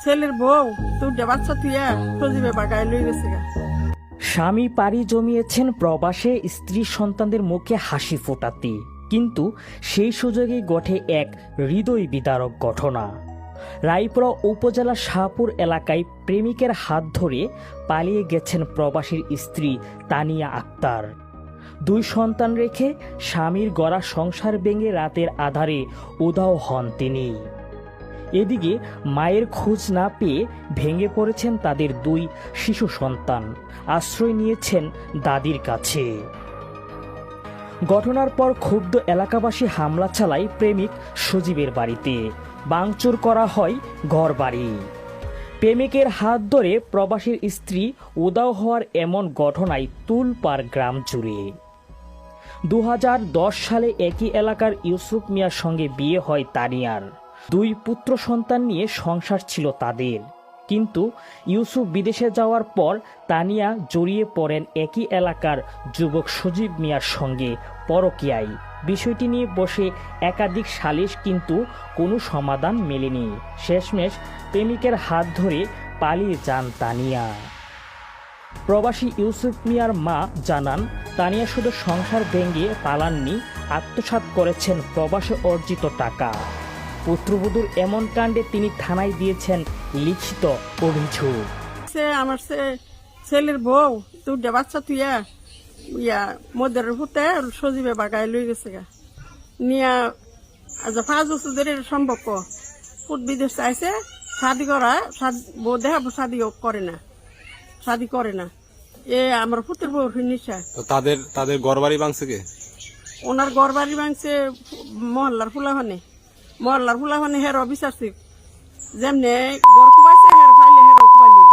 ছেলের বউ দুটা বাচ্চা তুইয়া সজীবে বাগায় লই গেছে গা। স্বামী পাড়ি জমিয়েছেন প্রবাসে স্ত্রী সন্তানদের মুখে হাসি ফোটাতে, কিন্তু সেই সুযোগে ঘটে এক হৃদয় বিদারক ঘটনা। রায়পুরা উপজেলার শাহপুর এলাকায় প্রেমিকের হাত ধরে পালিয়ে গেছেন প্রবাসীর স্ত্রী তানিয়া আক্তার। দুই সন্তান রেখে স্বামীর গড়া সংসার ভেঙে রাতের আধারে উধাও হন তিনি। এদিকে মায়ের খোঁজ না পেয়ে ভেঙে পড়েছেন তাদের দুই শিশু সন্তান, আশ্রয় নিয়েছেন দাদির কাছে। ঘটনার পর ক্ষুব্ধ এলাকাবাসী হামলা চালায় প্রেমিক সজীবের বাড়িতে, ভাঙচুর করা হয় ঘরবাড়ি। প্রেমিকের হাত ধরে প্রবাসীর স্ত্রী উধাও হওয়ার এমন ঘটনায় তুলপাড় গ্রাম জুড়ে। 2010 সালে একই এলাকার ইউসুফ মিয়ার সঙ্গে বিয়ে হয় তানিয়ার। দুই পুত্র সন্তান নিয়ে সংসার ছিল তাদের, কিন্তু ইউসুফ বিদেশে যাওয়ার পর তানিয়া জড়িয়ে পড়েন একই এলাকার যুবক সজীব মিয়ার সঙ্গে পরকীয়ায়। বিষয়টি নিয়ে বসে একাধিক সালিশ, কিন্তু কোনো সমাধান মেলেনি। শেষমেশ প্রেমিকের হাত ধরে পালিয়ে যান তানিয়া। প্রবাসী ইউসুফ মিয়ার মা জানান, তানিয়া শুধু সংসার ভেঙে পালাননি, আত্মসাৎ করেছেন প্রবাসে অর্জিত টাকা। পুত্রবধূর এমন কাণ্ডে তিনি থানায় দিয়েছেন লিখিত অভিযোগ। আমার ছেলের বউ দুটা বাচ্চা তুইয়া মদের হুতে সজীবে বাগায় লই গেছে গা। নিয়া আজ 5 বছর ধরে সম্পর্ক, ফুট বিদেশ চাইছে শাদি করা, বউ দেখা শাদি করে না। এ আমার পুত্রের বউ নিশা। তাদের ঘরবাড়ি ভাঙছে কে? ওনার ঘরবাড়ি ভাঙছে মহল্লার ফুলাহনে হের বিচারছে, যেমনে ঘর কুবাইছে হের ফাইলে হের কুবাই লইল।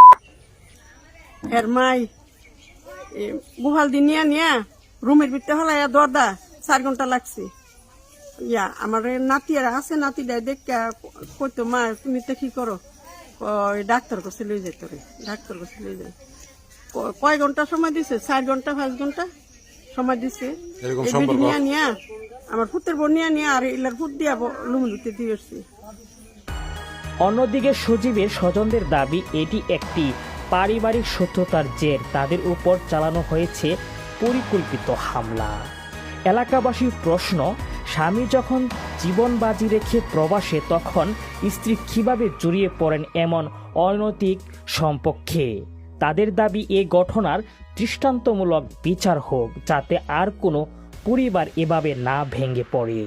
হের মাই গুহাল দি নিয়া রুমের ভিতরে হলাইয়া দরদা 4 ঘন্টা লাগছে। আমার নাতিরা আছে, নাতিটা দেখে কইতো, মা তুমি তো কি করো? ডাক্তার কাছে লই যাই, তোরে ডাক্তার কাছে লই যাই। কয় ঘন্টা সময় দিছে? 4 ঘন্টা 5 ঘন্টা সময় দিছে। নিয়া আমার পুত্রের বোন নিয়ে আর ইলার ফুট দিয়া লুমলুতে দিয়েছি। অন্যদিকে সজীবের স্বজনদের দাবি, এটি একটি পারিবারিক শত্রুতার জের, তাদের উপর চালানো হয়েছে পরিকল্পিত হামলা। এলাকাবাসীর প্রশ্ন, স্বামী যখন জীবন বাজি রেখে প্রবাসে, তখন স্ত্রী কিভাবে জড়িয়ে পড়েন এমন অনৈতিক সম্পর্কে? তাদের দাবি, এ ঘটনার দৃষ্টান্তমূলক বিচার হোক, যাতে আর কোনো পরিবার এভাবে না ভেঙে পড়ে।